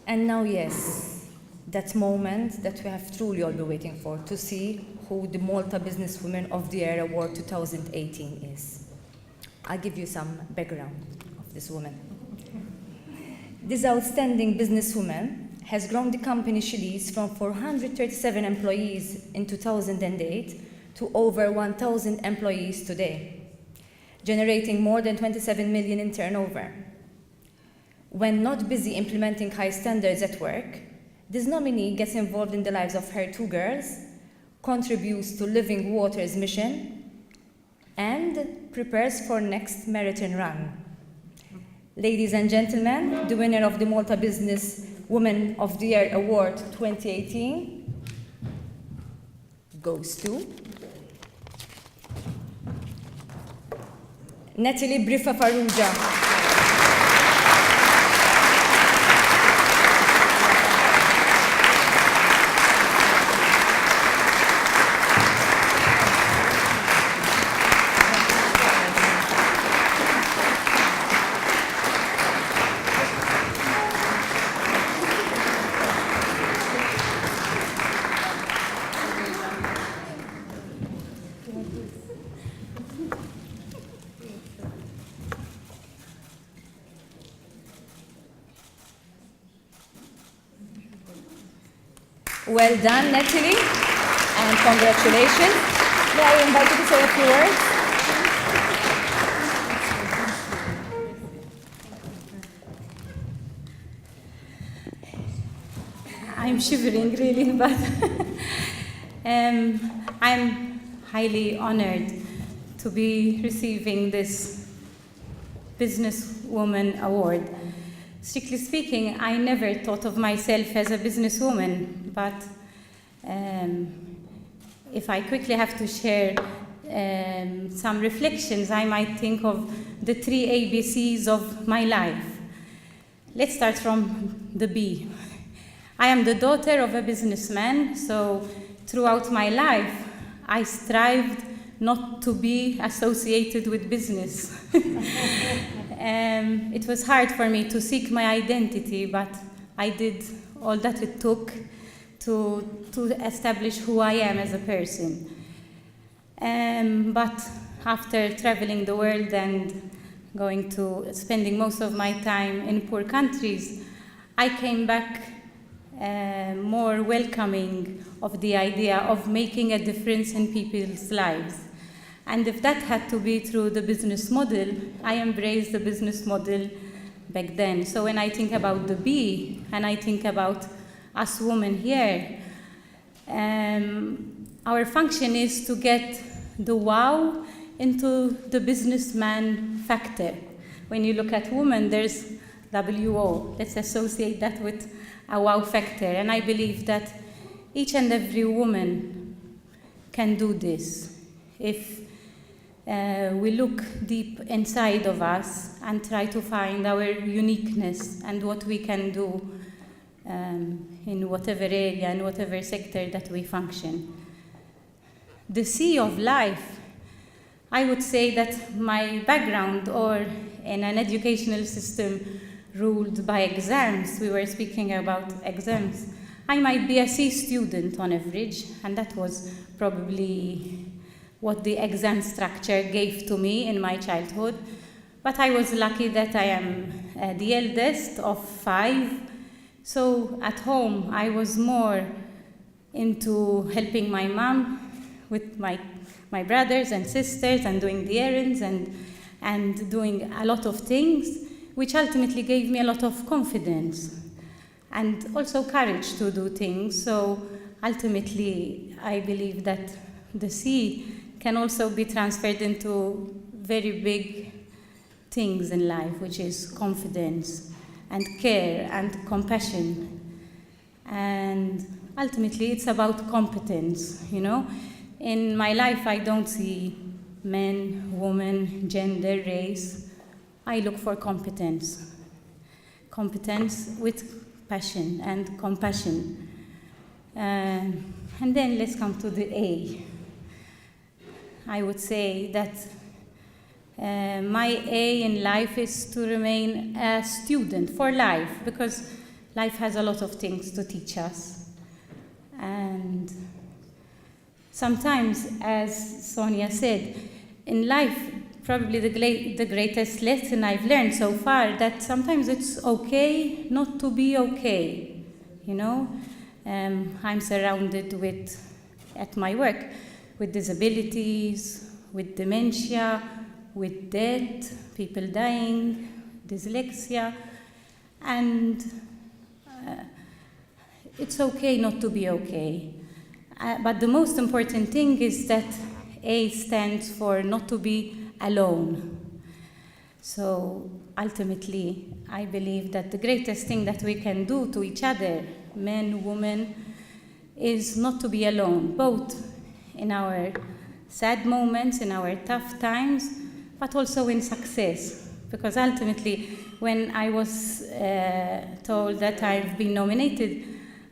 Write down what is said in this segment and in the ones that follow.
And now, yes, that moment that we have truly all been waiting for, to see who the Malta Businesswoman of the Year Award 2018 is. I'll give you some background of this woman. This outstanding businesswoman has grown the company she leads from 437 employees in 2008 to over 1,000 employees today, generating more than 27 million in turnover. When not busy implementing high standards at work, this nominee gets involved in the lives of her 2 girls, contributes to Living Water's mission, and prepares for next marathon run. Ladies and gentlemen, the winner of the Malta Business Woman of the Year Award 2018 goes to Natalie Briffa Farrugia. Well done, Natalie, and congratulations. May I invite you to say a few words? I'm shivering, really, but I'm highly honored to be receiving this Businesswoman Award. Strictly speaking, I never thought of myself as a businesswoman, but if I quickly have to share some reflections, I might think of the 3 ABCs of my life. Let's start from the B. I am the daughter of a businessman, so throughout my life, I strived not to be associated with business. It was hard for me to seek my identity, but I did all that it took to establish who I am as a person. But after traveling the world and spending most of my time in poor countries, I came back more welcoming of the idea of making a difference in people's lives. And if that had to be through the business model, I embraced the business model back then. So when I think about the B, and I think about us women here, our function is to get the wow into the businessman factor. When you look at women, there's WO. Let's associate that with a wow factor. And I believe that each and every woman can do this if we look deep inside of us and try to find our uniqueness and what we can do in whatever area and whatever sector that we function. The C of life, I would say that my background, or in an educational system ruled by exams, we were speaking about exams, I might be a C student on average, and that was probably what the exam structure gave to me in my childhood. But I was lucky that I am the eldest of 5. So at home, I was more into helping my mom with my brothers and sisters and doing the errands and doing a lot of things, which ultimately gave me a lot of confidence and also courage to do things. So ultimately, I believe that the C can also be transferred into very big things in life, which is confidence and care and compassion. And ultimately, it's about competence, you know. In my life, I don't see men, women, gender, race. I look for competence. Competence with passion and compassion. And then let's come to the A. I would say that my A in life is to remain a student for life, because life has a lot of things to teach us. And sometimes, as Sonia said, in life, probably the greatest lesson I've learned so far, that sometimes it's okay not to be okay, you know? I'm surrounded with, at my work, with disabilities, with dementia, with death, people dying, dyslexia, and it's okay not to be okay. But the most important thing is that A stands for not to be alone. So ultimately, I believe that the greatest thing that we can do to each other, men, women, is not to be alone, both in our sad moments, in our tough times, but also in success. Because ultimately, when I was told that I've been nominated,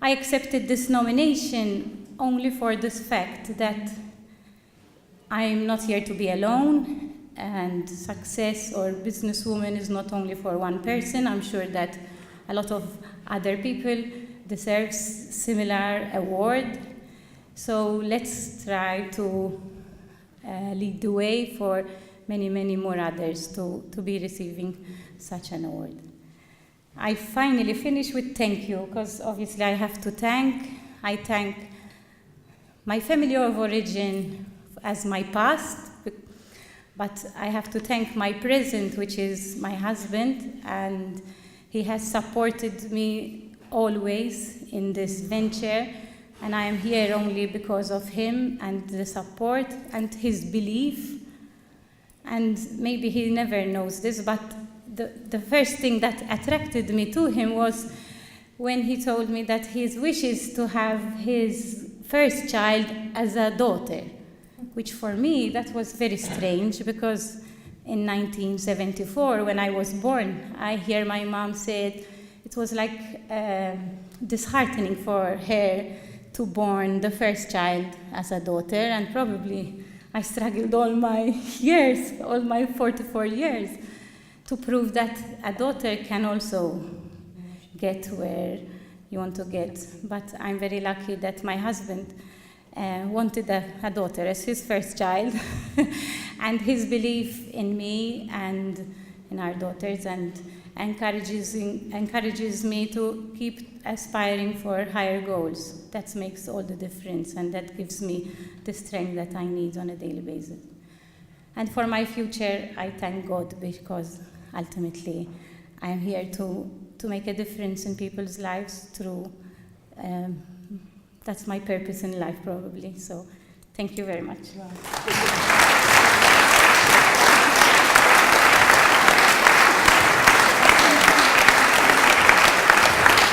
I accepted this nomination only for this fact that I'm not here to be alone, and success or businesswoman is not only for one person. I'm sure that a lot of other people deserve similar award. So let's try to lead the way for many, many more others to be receiving such an award. I finally finish with thank you, because obviously I have to thank my family of origin as my past, but I have to thank my present, which is my husband, and he has supported me always in this venture, and I am here only because of him and the support and his belief. And maybe he never knows this, but the first thing that attracted me to him was when he told me that his wish is to have his first child as a daughter, which for me, that was very strange, because in 1974, when I was born, I hear my mom said it was like disheartening for her to born the first child as a daughter, and probably I struggled all my years, all my 44 years, to prove that a daughter can also get where you want to get. But I'm very lucky that my husband wanted a daughter as his first child, and his belief in me and in our daughters, and encourages me to keep aspiring for higher goals. That makes all the difference, and that gives me the strength that I need on a daily basis. And for my future, I thank God, because ultimately I'm here to make a difference in people's lives through, that's my purpose in life probably. So thank you very much. Wow.